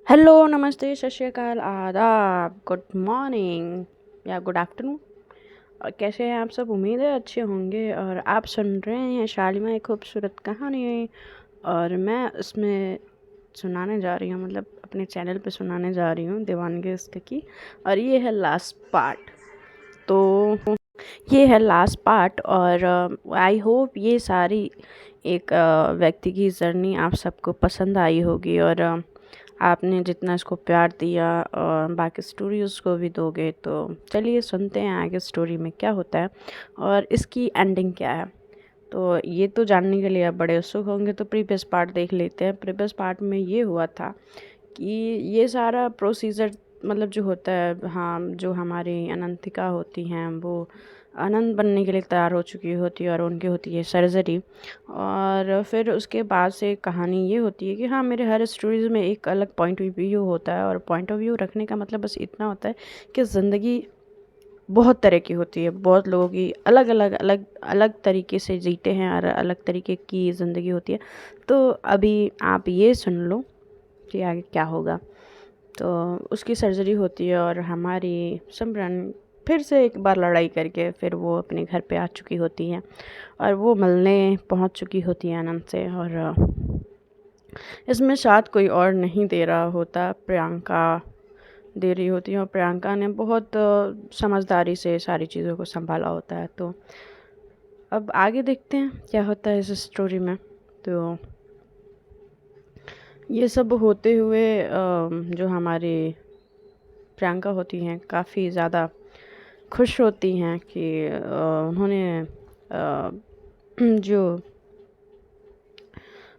Hello, नमस्ते, सत श्री अकाल, आदाब, गुड मॉर्निंग या गुड आफ्टरनून। और कैसे हैं आप सब? उम्मीद है अच्छे होंगे। और आप सुन रहे हैं शालिमा एक खूबसूरत कहानी। और मैं उसमें सुनाने जा रही हूँ, मतलब अपने चैनल पे सुनाने जा रही हूँ दीवानगी इश्क की। और ये है लास्ट पार्ट। तो ये है लास्ट पार्ट। और आई होप ये सारी एक व्यक्ति की जर्नी आप सबको पसंद आई होगी। और आपने जितना इसको प्यार दिया और बाकी स्टोरी उसको भी दोगे। तो चलिए सुनते हैं आगे स्टोरी में क्या होता है और इसकी एंडिंग क्या है। तो ये तो जानने के लिए आप बड़े उत्सुक होंगे, तो प्रीवियस पार्ट देख लेते हैं। प्रीवियस पार्ट में ये हुआ था कि ये सारा प्रोसीजर, मतलब जो होता है, हाँ, जो हमारी अनंतिका होती हैं वो अनंत बनने के लिए तैयार हो चुकी होती है और उनकी होती है सर्जरी। और फिर उसके बाद से कहानी ये होती है कि हाँ, मेरे हर स्टोरीज़ में एक अलग पॉइंट ऑफ व्यू होता है। और पॉइंट ऑफ व्यू रखने का मतलब बस इतना होता है कि ज़िंदगी बहुत तरह की होती है, बहुत लोगों की अलग अलग अलग अलग तरीके से जीते हैं और अलग तरीके की ज़िंदगी होती है। तो अभी आप ये सुन लो कि आगे क्या होगा। तो उसकी सर्जरी होती है और हमारी सिमरन फिर से एक बार लड़ाई करके फिर वो अपने घर पे आ चुकी होती है। और वो मिलने पहुंच चुकी होती है आनंद से। और इसमें साथ कोई और नहीं दे रहा होता, प्रियंका दे रही होती है। और प्रियंका ने बहुत समझदारी से सारी चीज़ों को संभाला होता है। तो अब आगे देखते हैं क्या होता है इस स्टोरी में। तो ये सब होते हुए जो हमारी प्रियंका होती हैं काफ़ी ज़्यादा खुश होती हैं कि उन्होंने जो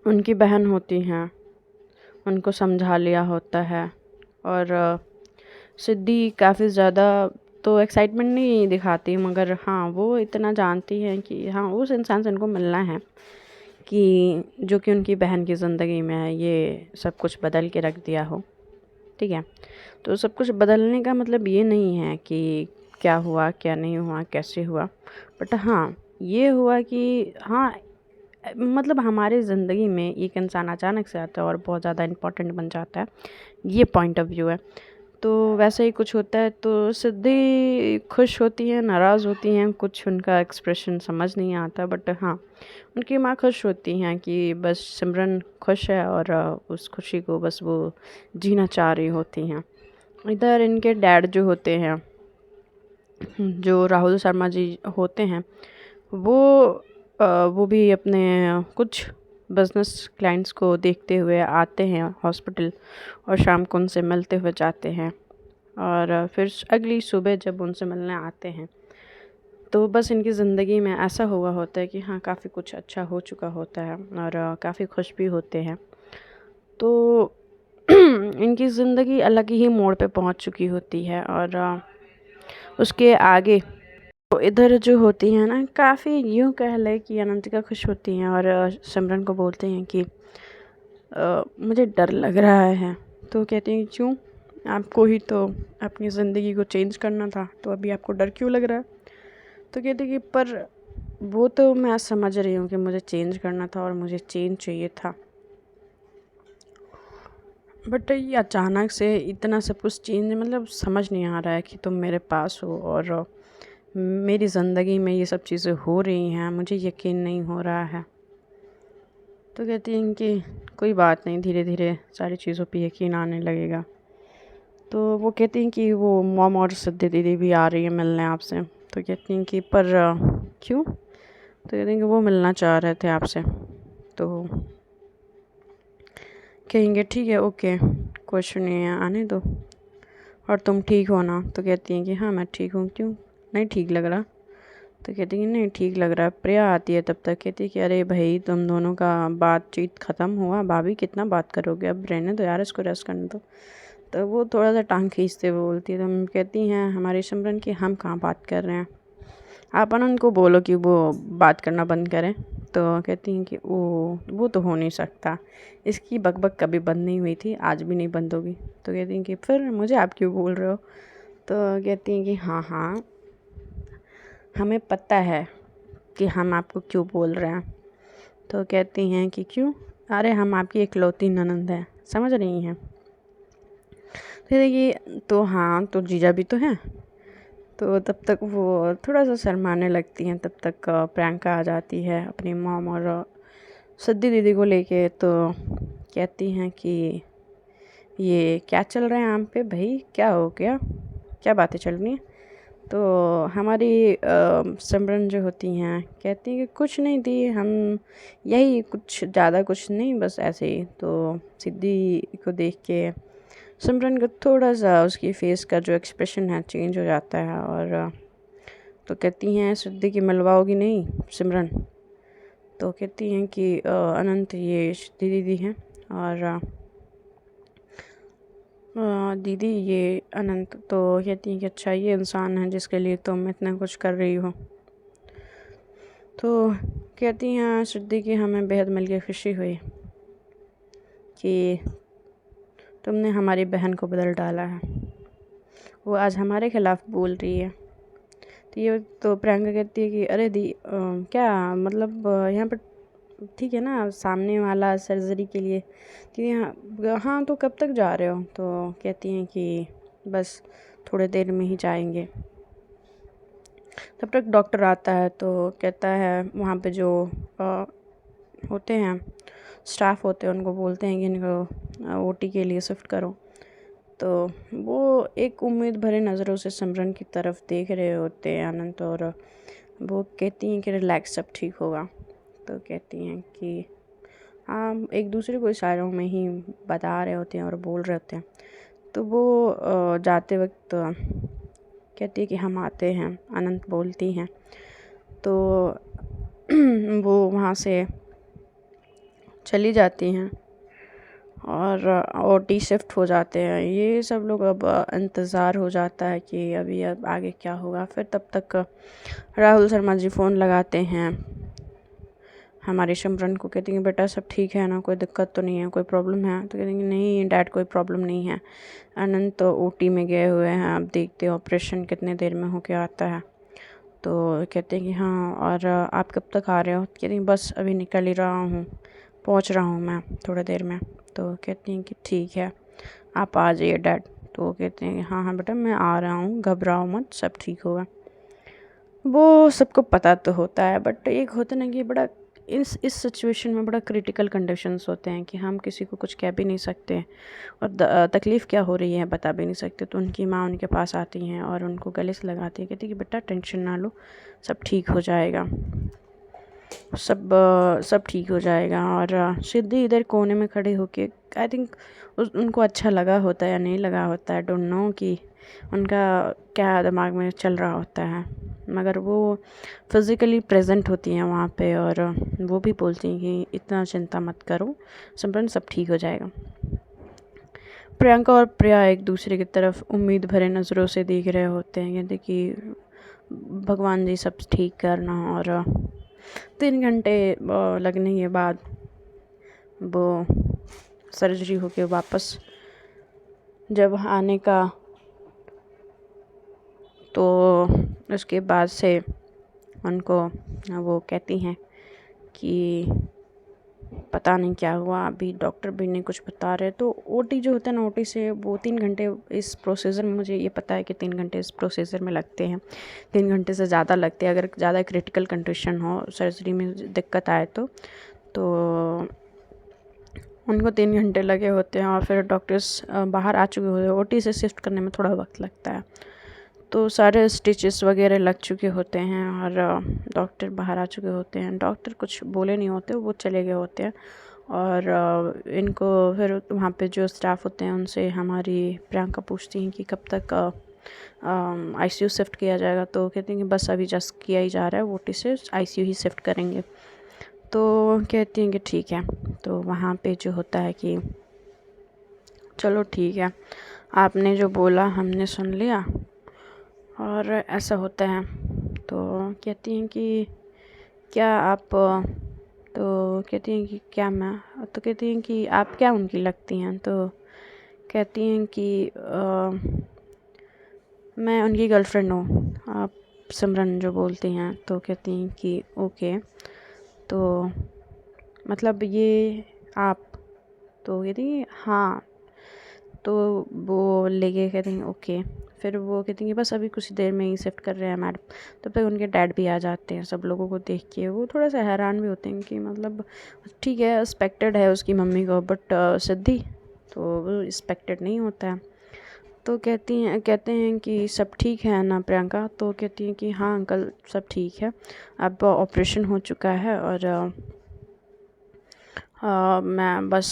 उनकी बहन होती हैं उनको समझा लिया होता है। और सिद्धि काफ़ी ज़्यादा तो एक्साइटमेंट नहीं दिखाती, मगर हाँ, वो इतना जानती है कि हाँ, उस इंसान से उनको मिलना है कि जो कि उनकी बहन की ज़िंदगी में है, ये सब कुछ बदल के रख दिया हो। ठीक है। तो सब कुछ बदलने का मतलब ये नहीं है कि क्या हुआ क्या नहीं हुआ कैसे हुआ, बट हाँ, ये हुआ कि हाँ, मतलब हमारे ज़िंदगी में एक इंसान अचानक से आता है और बहुत ज़्यादा इम्पोर्टेंट बन जाता है। ये पॉइंट ऑफ व्यू है। तो वैसे ही कुछ होता है। तो सिद्धि खुश होती हैं, नाराज़ होती हैं, कुछ उनका एक्सप्रेशन समझ नहीं आता, बट हाँ, उनकी माँ खुश होती हैं कि बस सिमरन खुश है और उस खुशी को बस वो जीना चाह रही होती हैं। इधर इनके डैड जो होते हैं, जो राहुल शर्मा जी होते हैं, वो वो भी अपने कुछ बिजनेस क्लाइंट्स को देखते हुए आते हैं हॉस्पिटल और शाम को उनसे मिलते हुए जाते हैं। और फिर अगली सुबह जब उनसे मिलने आते हैं तो बस इनकी ज़िंदगी में ऐसा हुआ होता है कि हाँ, काफ़ी कुछ अच्छा हो चुका होता है और काफ़ी खुश भी होते हैं। तो इनकी ज़िंदगी अलग ही मोड़ पे पहुंच चुकी होती है। और उसके आगे तो इधर जो होती हैं ना, काफ़ी यूँ कह ले कि अनंतिका खुश होती हैं और सिमरन को बोलते हैं कि मुझे डर लग रहा है। तो कहती हैं क्यों? आपको ही तो अपनी ज़िंदगी को चेंज करना था, तो अभी आपको डर क्यों लग रहा है? तो कहती कि पर वो तो मैं समझ रही हूँ कि मुझे चेंज करना था और मुझे चेंज चाहिए था, बट ये अचानक से इतना सब कुछ चेंज, मतलब समझ नहीं आ रहा है कि तुम मेरे पास हो और मेरी ज़िंदगी में ये सब चीज़ें हो रही हैं, मुझे यकीन नहीं हो रहा है। तो कहती हैं कि कोई बात नहीं, धीरे धीरे सारी चीज़ों पे यकीन आने लगेगा। तो वो कहती हैं कि वो मॉम और सिद्धि दीदी भी आ रही है मिलने आपसे। तो कहती हैं कि पर क्यों? तो कहती हैं कि वो मिलना चाह रहे थे आपसे। तो कहेंगे ठीक है, ओके, क्वेश्चन नहीं है, आने दो। और तुम ठीक हो ना? तो कहती हैं कि हाँ, मैं ठीक हूँ। क्यों नहीं ठीक लग रहा? तो कहती है नहीं ठीक लग रहा है। प्रिया आती है तब तक, कहती है कि अरे भाई, तुम दोनों का बातचीत ख़त्म हुआ? भाभी कितना बात करोगे, अब रहने दो यार, इसको रेस्ट करने दो। तो वो थोड़ा सा टांग खींचते हुए बोलती है। तो हम कहती हैं हमारी सिमरन की, हम कहाँ बात कर रहे हैं, आप उनको बोलो कि वो बात करना बंद करें। तो कहती हैं कि वो तो हो नहीं सकता, इसकी बकबक कभी बंद नहीं हुई थी, आज भी नहीं बंद होगी। तो कहती हैं कि फिर मुझे आप क्यों बोल रहे हो? तो कहती हैं कि हाँ हाँ, हमें पता है कि हम आपको क्यों बोल रहे हैं। तो कहती हैं कि क्यों? अरे हम आपकी इकलौती ननंद हैं, समझ रही हैं? फिर ये तो हाँ, तो जीजा भी तो हैं। तो तब तक वो थोड़ा सा शर्माने लगती हैं, तब तक प्रियंका आ जाती है अपनी मॉम और सिद्धि दीदी को लेके। तो कहती हैं कि ये क्या चल रहा है यहाँ पे भाई, क्या हो गया, क्या बातें चल रही हैं। तो हमारी सिमरन जो होती हैं कहती हैं कि कुछ नहीं दी, हम यही कुछ ज़्यादा कुछ नहीं, बस ऐसे ही। तो सिद्धि को देख के सिमरन को थोड़ा सा उसकी फेस का जो एक्सप्रेशन है चेंज हो जाता है। और तो कहती हैं सिद्धि की मिलवाओगी नहीं सिमरन। तो कहती हैं कि अनंत ये सिद्धि दीदी हैं और दीदी ये अनंत। तो कहती हैं कि अच्छा ये इंसान है जिसके लिए तुम इतना कुछ कर रही हो। तो कहती हैं सिद्धि कि हमें बेहद मिलकर खुशी हुई कि तुमने हमारी बहन को बदल डाला है, वो आज हमारे खिलाफ बोल रही है। तो ये तो प्रियंका कहती है कि अरे दी क्या मतलब यहाँ पर ठीक है ना, सामने वाला सर्जरी के लिए कि हाँ तो कब तक जा रहे हो। तो कहती हैं कि बस थोड़ी देर में ही जाएंगे। तब तक डॉक्टर आता है तो कहता है वहाँ पे जो होते हैं स्टाफ होते हैं उनको बोलते हैं कि इनको ओटी के लिए शिफ्ट करो। तो वो एक उम्मीद भरे नज़रों से सिमरन की तरफ देख रहे होते हैं अनंत, और वो कहती हैं कि रिलैक्स, सब ठीक होगा। तो कहती हैं कि हाँ, एक दूसरे को इशारों में ही बता रहे होते हैं और बोल रहे होते हैं। तो वो जाते वक्त कहती है कि हम आते हैं, अनंत बोलती हैं। तो वो वहाँ से चली जाती हैं और ओटी शिफ्ट हो जाते हैं। ये सब लोग अब इंतज़ार हो जाता है कि अभी अब आगे क्या होगा। फिर तब तक राहुल शर्मा जी फ़ोन लगाते हैं हमारी सिमरन को, कहती हैं बेटा सब ठीक है ना, कोई दिक्कत तो नहीं है, कोई प्रॉब्लम है। तो कहती हैं नहीं डैड कोई प्रॉब्लम नहीं है, अनंत तो ओटी में गए हुए हैं, अब देखते ऑपरेशन कितने देर में होके आता है। तो कहते हैं कि हाँ, और आप कब तक आ रहे हो। कहती हैं बस अभी निकल ही रहा हूँ, पहुँच रहा हूँ मैं थोड़ी देर में। तो कहती हैं कि ठीक है आप आ जाइए डैड। तो कहते हैं हाँ हाँ बेटा मैं आ रहा हूँ, घबराओ मत, सब ठीक होगा। वो सबको पता तो होता है, बट एक होता ना कि बड़ा इस सिचुएशन में बड़ा क्रिटिकल कंडीशंस होते हैं कि हम किसी को कुछ कह भी नहीं सकते और तकलीफ़ क्या हो रही है बता भी नहीं सकते। तो उनकी माँ उनके पास आती हैं और उनको गले से लगाती है, कहती है कि बेटा टेंशन ना लो, सब ठीक हो जाएगा, सब ठीक हो जाएगा। और सिद्धि इधर कोने में खड़े होके आई थिंक उनको अच्छा लगा होता है या नहीं लगा होता है, डोंट नो कि उनका क्या दिमाग में चल रहा होता है, मगर वो फिज़िकली प्रेजेंट होती हैं वहाँ पे और वो भी बोलती हैं कि इतना चिंता मत करो सिमरन, सब ठीक हो जाएगा। प्रियंका और प्रिया एक दूसरे की तरफ उम्मीद भरे नज़रों से देख रहे होते हैं, कहते कि भगवान जी सब ठीक करना। और 3 घंटे लगने के बाद वो सर्जरी होके वापस जब आने का, तो उसके बाद से उनको वो कहती हैं कि पता नहीं क्या हुआ, अभी डॉक्टर भी नहीं कुछ बता रहे। तो ओटी जो होता है ना, ओटी से वो 3 घंटे इस प्रोसीजर में, मुझे ये पता है कि 3 घंटे इस प्रोसीजर में लगते हैं, 3 घंटे से ज़्यादा लगते हैं अगर ज़्यादा क्रिटिकल कंडीशन हो, सर्जरी में दिक्कत आए तो उनको 3 घंटे लगे होते हैं। और फिर डॉक्टर्स बाहर आ चुके होते हैं, ओटी से शिफ्ट करने में थोड़ा वक्त लगता है। तो सारे स्टिचेस वगैरह लग चुके होते हैं और डॉक्टर बाहर आ चुके होते हैं। डॉक्टर कुछ बोले नहीं होते, वो चले गए होते हैं। और इनको फिर वहाँ पे जो स्टाफ होते हैं उनसे हमारी प्रियंका पूछती हैं कि कब तक आईसीयू शिफ्ट किया जाएगा। तो कहते हैं कि बस अभी जस्ट किया ही जा रहा है, ओटी से आईसीयू ही शिफ्ट करेंगे। तो कहती हैं कि ठीक है। तो वहाँ पे जो होता है कि चलो ठीक है, आपने जो बोला हमने सुन लिया और ऐसा होता है। तो कहती हैं कि क्या आप, तो कहती हैं कि क्या मैं, तो कहती हैं कि आप क्या उनकी लगती हैं। तो कहती हैं कि मैं उनकी गर्लफ्रेंड हूँ, आप सिमरन जो बोलती हैं। तो कहती हैं कि ओके, तो मतलब ये आप, तो कहती हैं हाँ। तो वो लेके कहते हैं ओके। फिर वो कहते हैं कि बस अभी कुछ देर में ही शिफ्ट कर रहे हैं मैडम। तब तक उनके डैड भी आ जाते हैं। सब लोगों को देख के वो थोड़ा सा हैरान भी होते हैं कि मतलब ठीक है एक्सपेक्टेड है उसकी मम्मी को, बट सिद्धि तो वो एक्सपेक्टेड नहीं होता है। तो कहते हैं कि सब ठीक है ना प्रियंका? तो कहती हैं कि हाँ अंकल सब ठीक है, अब ऑपरेशन हो चुका है और मैं बस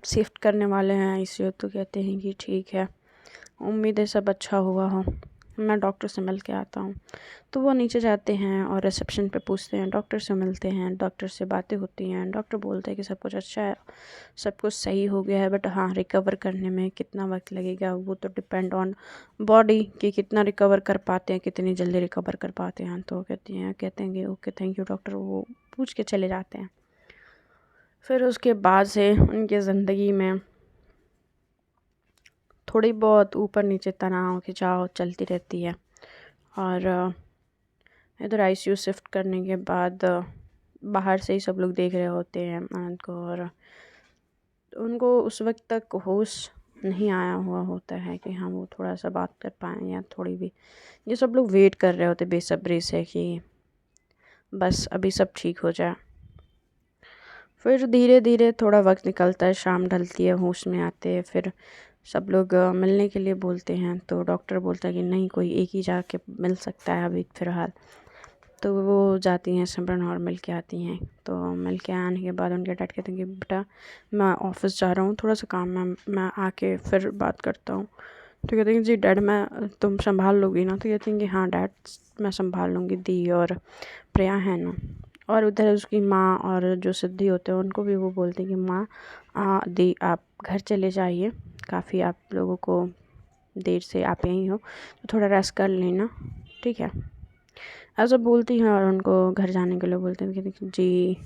शिफ्ट करने वाले हैं आईसीयू। तो कहते हैं कि ठीक है, उम्मीद है सब अच्छा हुआ हो, मैं डॉक्टर से मिल के आता हूँ। तो वो नीचे जाते हैं और रिसेप्शन पे पूछते हैं, डॉक्टर से मिलते हैं, डॉक्टर से बातें होती हैं। डॉक्टर बोलते हैं कि सब कुछ अच्छा है, सब कुछ सही हो गया है, बट हाँ रिकवर करने में कितना वक्त लगेगा वो तो डिपेंड ऑन बॉडी कि कितना रिकवर कर पाते हैं, कितनी जल्दी रिकवर कर पाते हैं। तो कहते हैं कि ओके थैंक यू डॉक्टर, वो पूछ के चले जाते हैं। फिर उसके बाद से उनकी ज़िंदगी में थोड़ी बहुत ऊपर नीचे तनाव खिंचाव चलती रहती है। और इधर आईसीयू शिफ्ट करने के बाद बाहर से ही सब लोग देख रहे होते हैं अनंत को, और उनको उस वक्त तक होश नहीं आया हुआ होता है कि हाँ वो थोड़ा सा बात कर पाएँ या थोड़ी भी। ये सब लोग वेट कर रहे होते बेसब्री से कि बस अभी सब ठीक हो जाए। फिर धीरे धीरे थोड़ा वक्त निकलता है, शाम ढलती है, होश में आते हैं। फिर सब लोग मिलने के लिए बोलते हैं। तो डॉक्टर बोलता है कि नहीं कोई एक ही जाके मिल सकता है अभी फ़िलहाल। तो वो जाती हैं सिमरन और मिल के आती हैं। तो मिल के आने के बाद उनके डैड कहते हैं कि बेटा मैं ऑफिस जा रहा हूँ, थोड़ा सा काम है, मैं आके फिर बात करता हूँ। तो कहते हैं जी डैड मैं तुम संभाल लोगी ना? तो कहते हैं कि हाँ डैड मैं संभाल लूँगी, दी और प्रिया है ना। और उधर उसकी माँ और जो सिद्धि होते हैं उनको भी वो बोलते हैं कि माँ दी आप घर चले जाइए, काफ़ी आप लोगों को देर से आप यहीं हो तो थोड़ा रेस्ट कर लेना, ठीक है। ऐसा बोलती हैं और उनको घर जाने के लिए बोलते हैं कि जी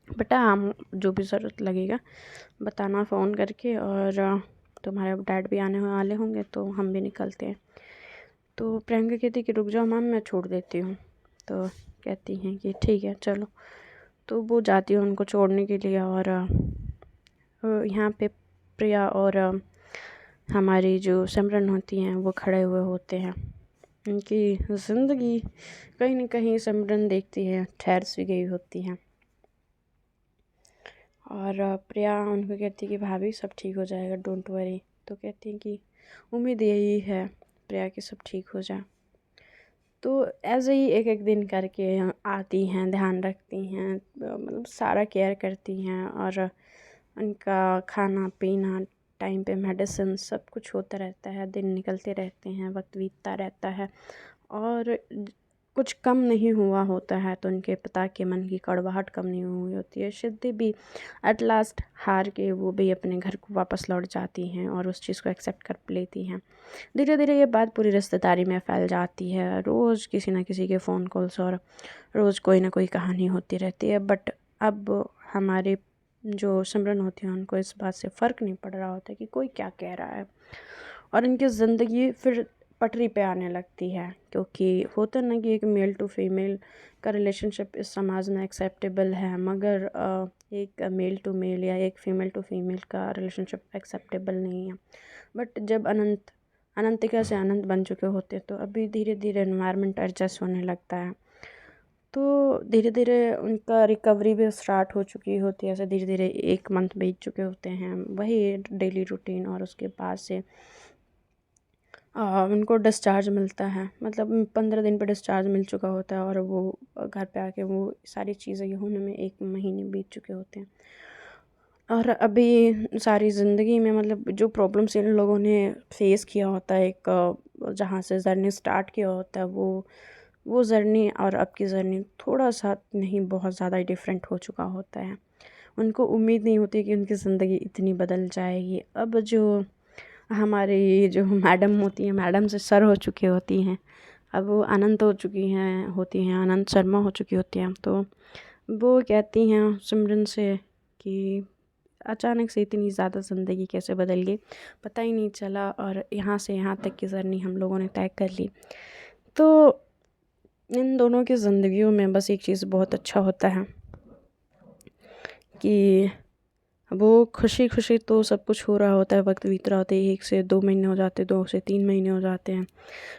बेटा हम जो भी ज़रूरत लगेगा बताना फ़ोन करके, और तुम्हारे डैड भी आने वाले होंगे तो हम भी निकलते हैं। तो प्रियंका कहती कि रुक जाओ मैम मैं छोड़ देती हूँ। तो कहती हैं कि ठीक है चलो। तो वो जाती है उनको छोड़ने के लिए, और यहाँ पे प्रिया और हमारी जो सिमरन होती हैं वो खड़े हुए होते हैं। उनकी ज़िंदगी कहीं ना कहीं सिमरन देखती है ठहर सी गई होती हैं। और प्रिया उनको कहती है कि भाभी सब ठीक हो जाएगा, डोंट वरी। तो कहती हैं कि उम्मीद यही है प्रिया कि सब ठीक हो जाए। तो ऐसे ही एक एक दिन करके आती हैं, ध्यान रखती हैं, मतलब सारा केयर करती हैं, और उनका खाना पीना टाइम पे मेडिसिन सब कुछ होता रहता है। दिन निकलते रहते हैं, वक्त बीतता रहता है, और कुछ कम नहीं हुआ होता है। तो उनके पिता के मन की कड़वाहट कम नहीं हुई होती है। सिद्धि भी एट लास्ट हार के वो भी अपने घर को वापस लौट जाती हैं और उस चीज़ को एक्सेप्ट कर लेती हैं। धीरे धीरे ये बात पूरी रिश्तेदारी में फैल जाती है। रोज़ किसी ना किसी के फ़ोन कॉल्स और रोज़ कोई ना कोई कहानी होती रहती है। बट अब हमारे जो सिमरन होती हैं उनको इस बात से फ़र्क नहीं पड़ रहा होता कि कोई क्या कह रहा है, और इनकी ज़िंदगी फिर पटरी पे आने लगती है। क्योंकि होता ना कि एक मेल टू फीमेल का रिलेशनशिप इस समाज में एक्सेप्टेबल है, मगर एक मेल टू मेल या एक फ़ीमेल टू फीमेल का रिलेशनशिप एक्सेप्टेबल नहीं है। बट जब अनंतिका से अनंत बन चुके होते तो अभी धीरे धीरे एनवायरनमेंट एडजस्ट होने लगता है। तो धीरे धीरे उनका रिकवरी भी स्टार्ट हो चुकी होती है। ऐसे धीरे धीरे 1 मंथ बीत चुके होते हैं, वही डेली रूटीन, और उसके बाद से उनको डिस्चार्ज मिलता है। मतलब 15 दिन पे डिस्चार्ज मिल चुका होता है, और वो घर पे आके वो सारी चीज़ें होने में 1 महीने बीत चुके होते हैं। और अभी सारी ज़िंदगी में मतलब जो प्रॉब्लम्स इन लोगों ने फेस किया होता है, एक जहाँ से जर्नी स्टार्ट किया होता है, वो जर्नी और अब की जर्नी थोड़ा सा नहीं बहुत ज़्यादा डिफरेंट हो चुका होता है। उनको उम्मीद नहीं होती कि उनकी ज़िंदगी इतनी बदल जाएगी। अब जो हमारी जो मैडम होती हैं, मैडम से सर हो चुकी होती हैं, अब वो अनंत हो चुकी हैं होती हैं अनंत शर्मा हो चुकी होती हैं। तो वो कहती हैं सिमरन से कि अचानक से इतनी ज़्यादा ज़िंदगी कैसे बदल गई, पता ही नहीं चला, और यहाँ से यहाँ तक की जर्नी हम लोगों ने तय कर ली। तो इन दोनों की ज़िंदगियों में बस एक चीज़ बहुत अच्छा होता है कि वो खुशी-खुशी तो सब कुछ हो रहा होता है, वक़्त बीत रहा होता है, 1 से 2 महीने हो जाते हैं, 2 से 3 महीने हो जाते हैं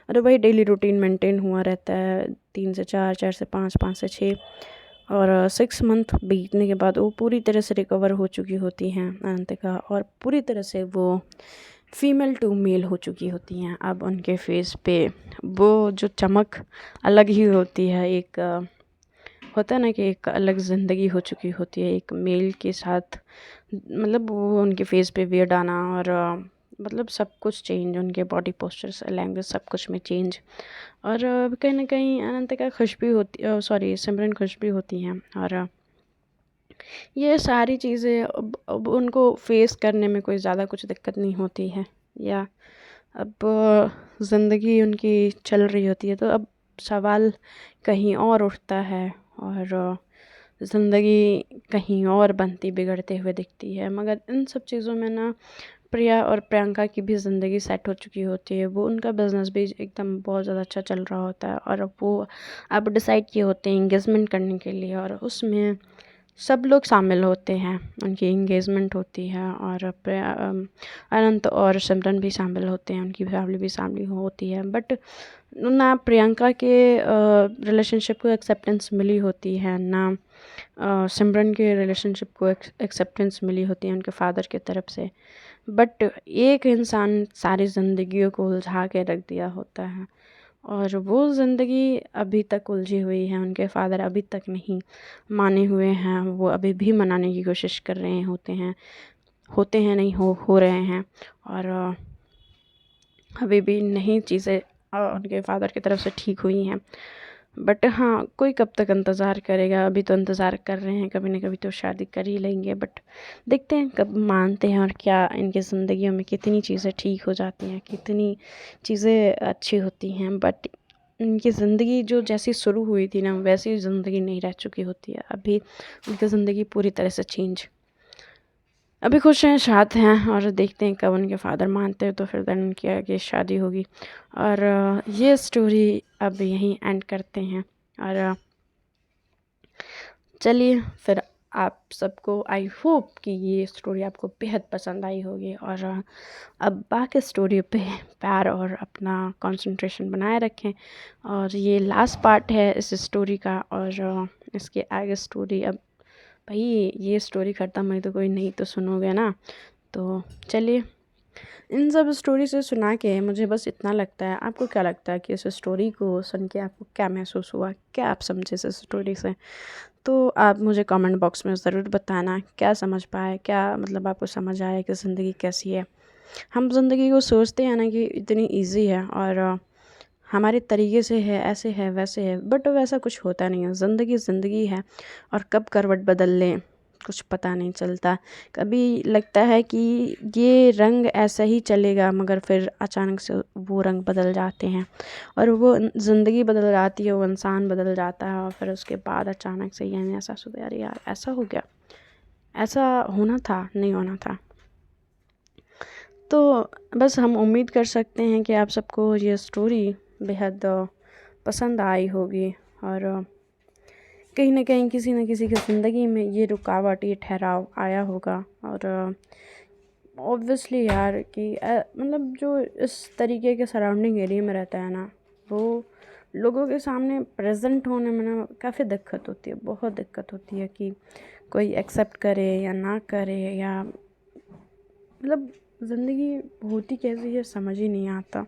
और वही डेली रूटीन मेंटेन हुआ रहता है, 3 से 4, 4 से 5, 5 से 6 और 6 मंथ बीतने के बाद वो पूरी तरह से रिकवर हो चुकी होती हैं अनंतिका और पूरी तरह से वो फीमेल टू मेल हो चुकी होती हैं। अब उनके फेस पे वो जो चमक अलग ही होती है, एक होता है ना कि एक अलग ज़िंदगी हो चुकी होती है एक मेल के साथ, मतलब वो उनके फेस पे वियर्ड आना और मतलब सब कुछ चेंज, उनके बॉडी पोस्चर्स, लैंग्वेज, सब कुछ में चेंज और कहीं न कहीं अनंतिका खुश भी होती, सॉरी सिमरन खुश भी होती हैं और ये सारी चीज़ें अब उनको फेस करने में कोई ज़्यादा कुछ दिक्कत नहीं होती है या अब ज़िंदगी उनकी चल रही होती है, तो अब सवाल कहीं और उठता है और ज़िंदगी कहीं और बनती बिगड़ते हुए दिखती है। मगर इन सब चीज़ों में ना प्रिया और प्रियंका की भी ज़िंदगी सेट हो चुकी होती है, वो उनका बिज़नेस भी एकदम बहुत ज़्यादा अच्छा चल रहा होता है और अब वो अब डिसाइड किए होते हैं एंगेजमेंट करने के लिए और उसमें सब लोग शामिल होते हैं, उनकी एंगेजमेंट होती है और अनंत और सिमरन भी शामिल होते हैं, उनकी फैमिली भी शामिल होती है, बट ना प्रियंका के रिलेशनशिप को एक्सेप्टेंस मिली होती है, ना सिमरन के रिलेशनशिप को एक्सेप्टेंस मिली होती है उनके फादर की तरफ से। बट एक इंसान सारी ज़िंदगियों को उलझा के रख दिया होता है और वो ज़िंदगी अभी तक उलझी हुई है, उनके फादर अभी तक नहीं माने हुए हैं, वो अभी भी मनाने की कोशिश कर रहे होते हैं नहीं हो रहे हैं और अभी भी नहीं चीज़ें उनके फादर की तरफ से ठीक हुई हैं। बट हाँ, कोई कब तक इंतज़ार करेगा, अभी तो इंतज़ार कर रहे हैं, कभी ना कभी तो शादी कर ही लेंगे, बट देखते हैं कब मानते हैं और क्या इनकी ज़िंदगियों में कितनी चीज़ें ठीक हो जाती हैं, कितनी चीज़ें अच्छी होती हैं। बट इनकी ज़िंदगी जो जैसी शुरू हुई थी ना, वैसी ज़िंदगी नहीं रह चुकी होती है, अभी उनकी ज़िंदगी पूरी तरह से चेंज। अभी खुश हैं, साथ हैं और देखते हैं कब उनके फादर मानते हैं तो फिर देन उनकी आगे शादी होगी और ये स्टोरी अब यहीं एंड करते हैं और चलिए फिर आप सबको आई होप कि ये स्टोरी आपको बेहद पसंद आई होगी और अब बाकी स्टोरी पे प्यार और अपना कंसंट्रेशन बनाए रखें और ये लास्ट पार्ट है इस स्टोरी का और इसके आगे स्टोरी अब भाई ये स्टोरी ख़त्म हुई तो कोई नहीं तो सुनोगे ना। तो चलिए, इन सब स्टोरी से सुना के मुझे बस इतना लगता है, आपको क्या लगता है कि इस स्टोरी को सुन के आपको क्या महसूस हुआ, क्या आप समझे इस स्टोरी से? तो आप मुझे कमेंट बॉक्स में ज़रूर बताना क्या समझ पाए, क्या मतलब आपको समझ आया कि ज़िंदगी कैसी है। हम ज़िंदगी को सोचते हैं ना कि इतनी ईजी है और हमारे तरीके से है, ऐसे है, वैसे है, बट वैसा कुछ होता नहीं है। ज़िंदगी ज़िंदगी है और कब करवट बदल लें कुछ पता नहीं चलता। कभी लगता है कि ये रंग ऐसा ही चलेगा, मगर फिर अचानक से वो रंग बदल जाते हैं और वो ज़िंदगी बदल जाती है, वो इंसान बदल जाता है और फिर उसके बाद अचानक से ये एहसास होता है, अरे यार ऐसा हो गया, ऐसा होना था, नहीं होना था। तो बस हम उम्मीद कर सकते हैं कि आप सबको ये स्टोरी बेहद पसंद आई होगी और कहीं न कहीं किसी न किसी की ज़िंदगी में ये रुकावट, ये ठहराव आया होगा और ऑब्वियसली यार कि मतलब जो इस तरीके के सराउंडिंग एरिया में रहता है ना, वो लोगों के सामने प्रेज़ेंट होने में ना काफ़ी दिक्कत होती है, बहुत दिक्कत होती है कि कोई एक्सेप्ट करे या ना करे या मतलब ज़िंदगी होती कैसी है समझ ही नहीं आता।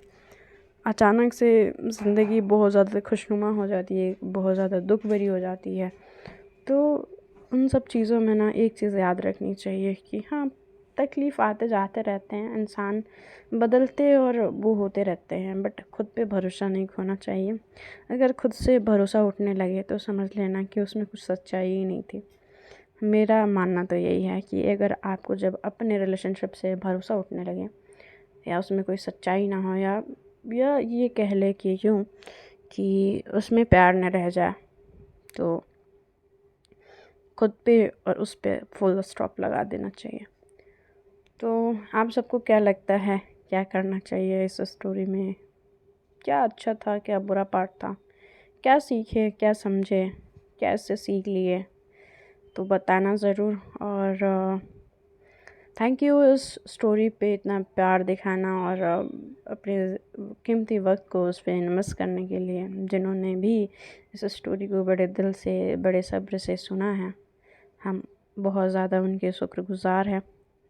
अचानक से ज़िंदगी बहुत ज़्यादा खुशनुमा हो जाती है, बहुत ज़्यादा दुख भरी हो जाती है। तो उन सब चीज़ों में ना एक चीज़ याद रखनी चाहिए कि हाँ, तकलीफ़ आते जाते रहते हैं, इंसान बदलते और वो होते रहते हैं, बट खुद पे भरोसा नहीं खोना चाहिए। अगर खुद से भरोसा उठने लगे तो समझ लेना कि उसमें कुछ सच्चाई ही नहीं थी। मेरा मानना तो यही है कि अगर आपको जब अपने रिलेशनशिप से भरोसा उठने लगे या उसमें कोई सच्चाई ना हो या ये कह ले कि यूँ कि उसमें प्यार न रह जाए, तो खुद पे और उस पे फुल स्टॉप लगा देना चाहिए। तो आप सबको क्या लगता है, क्या करना चाहिए इस स्टोरी में? क्या अच्छा था, क्या बुरा पार्ट था? क्या सीखे, क्या समझे, क्या इससे सीख लिए? तो बताना ज़रूर और थैंक यू इस स्टोरी पे इतना प्यार दिखाना और अपने कीमती वक्त को उस पर इन्वेस्ट करने के लिए, जिन्होंने भी इस स्टोरी को बड़े दिल से बड़े सब्र से सुना है। हम बहुत ज़्यादा उनके शुक्रगुज़ार हैं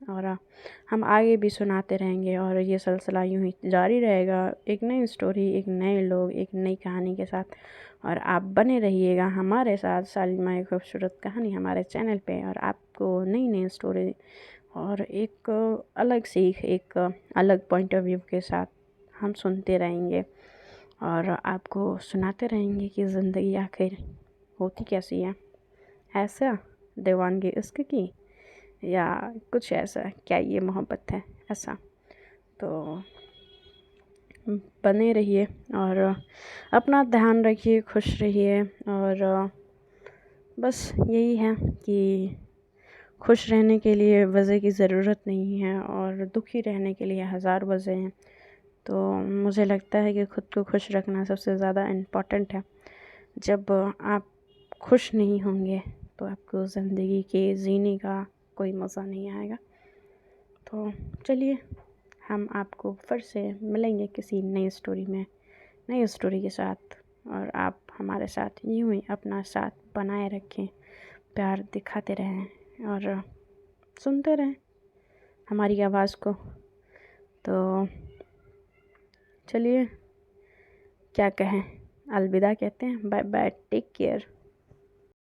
और हम आगे भी सुनाते रहेंगे और ये सिलसिला यूँ ही जारी रहेगा, एक नई स्टोरी, एक नए लोग, एक नई कहानी के साथ। और आप बने रहिएगा हमारे साथ सालिमा एक खूबसूरत कहानी हमारे चैनल पे, और आपको नई नई स्टोरी और एक अलग सीख, एक अलग पॉइंट ऑफ व्यू के साथ हम सुनते रहेंगे और आपको सुनाते रहेंगे कि ज़िंदगी आखिर होती कैसी है, ऐसा दीवानगी इश्क की या कुछ ऐसा, क्या ये मोहब्बत है ऐसा। तो बने रहिए और अपना ध्यान रखिए, खुश रहिए। और बस यही है कि खुश रहने के लिए वजह की ज़रूरत नहीं है और दुखी रहने के लिए हज़ार वजह हैं। तो मुझे लगता है कि ख़ुद को खुश रखना सबसे ज़्यादा इम्पॉर्टेंट है। जब आप खुश नहीं होंगे तो आपको ज़िंदगी के जीने का कोई मज़ा नहीं आएगा। तो चलिए, हम आपको फिर से मिलेंगे किसी नई स्टोरी में, नई स्टोरी के साथ, और आप हमारे साथ यूँ ही अपना साथ बनाए रखें, प्यार दिखाते रहें और सुनते रहें हमारी आवाज़ को। तो चलिए, क्या कहें, अलविदा कहते हैं, बाय बाय, टेक केयर।